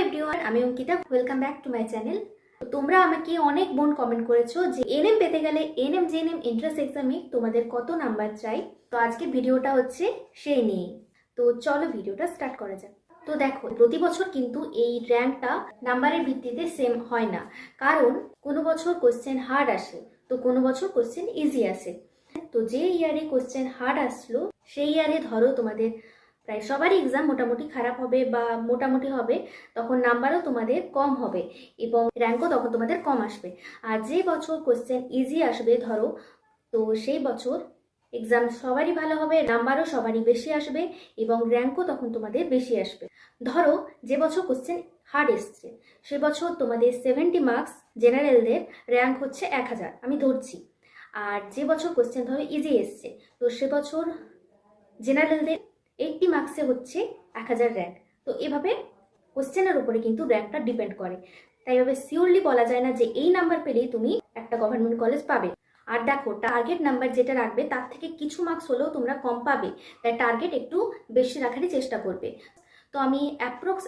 Everyone, আমি Ankita. Welcome back to my channel. তোমরা আমাকে অনেক বোন কমেন্ট করেছো যে এনএম পেতে গেলে এনএম জেএনএম এন্ট্রান্স এক্সামে তোমাদের কত নাম্বার চাই। তো আজকে ভিডিওটা হচ্ছে সেই নিয়ে। তো চলো ভিডিওটা স্টার্ট করা যাক। তো দেখো, প্রতি বছর কিন্তু এই র্যাঙ্কটা নাম্বারের ভিত্তিতে সেম হয় না, কারণ কোনো বছর কোশ্চেন হার্ড আসে, তো কোনো বছর কোশ্চেন ইজি আসে। তো যে ইয়ারে কোশ্চেন হার্ড আসলো সেই ইয়ারে ধরো তোমাদের প্রায় সবারই এক্সাম মোটামুটি খারাপ হবে বা মোটামুটি হবে, তখন নাম্বারও তোমাদের কম হবে এবং র্যাঙ্কও তখন তোমাদের কম আসবে। আর যে বছর কোশ্চেন ইজি আসবে ধরো, তো সেই বছর এক্সাম সবারই ভালো হবে, নাম্বারও সবারই বেশি আসবে এবং র্যাঙ্কও তখন তোমাদের বেশি আসবে। ধরো যে বছর কোশ্চেন হার্ড এসছে সে বছর তোমাদের 70 মার্কস জেনারেলদের র্যাঙ্ক হচ্ছে 1000, আমি ধরছি। আর যে বছর কোশ্চেন ধরো ইজি এসছে, তো সে বছর জেনারেলদের 80 মার্কসে হচ্ছে 1000 র্যাঙ্ক। তো এভাবে কোশ্চেনের উপরে কিন্তু র্যাঙ্কটা ডিপেন্ড করে। তাই এভাবে শিওরলি বলা যায় না যে এই নাম্বার পেলেই তুমি একটা গভর্নমেন্ট কলেজ পাবে। আর দেখো, টার্গেট নাম্বার যেটা রাখবে তার থেকে কিছু মার্কস হলেও তোমরা কম পাবে, তাই টার্গেট একটু বেশি রাখারই চেষ্টা করবে। তো আমি অ্যাপ্রক্স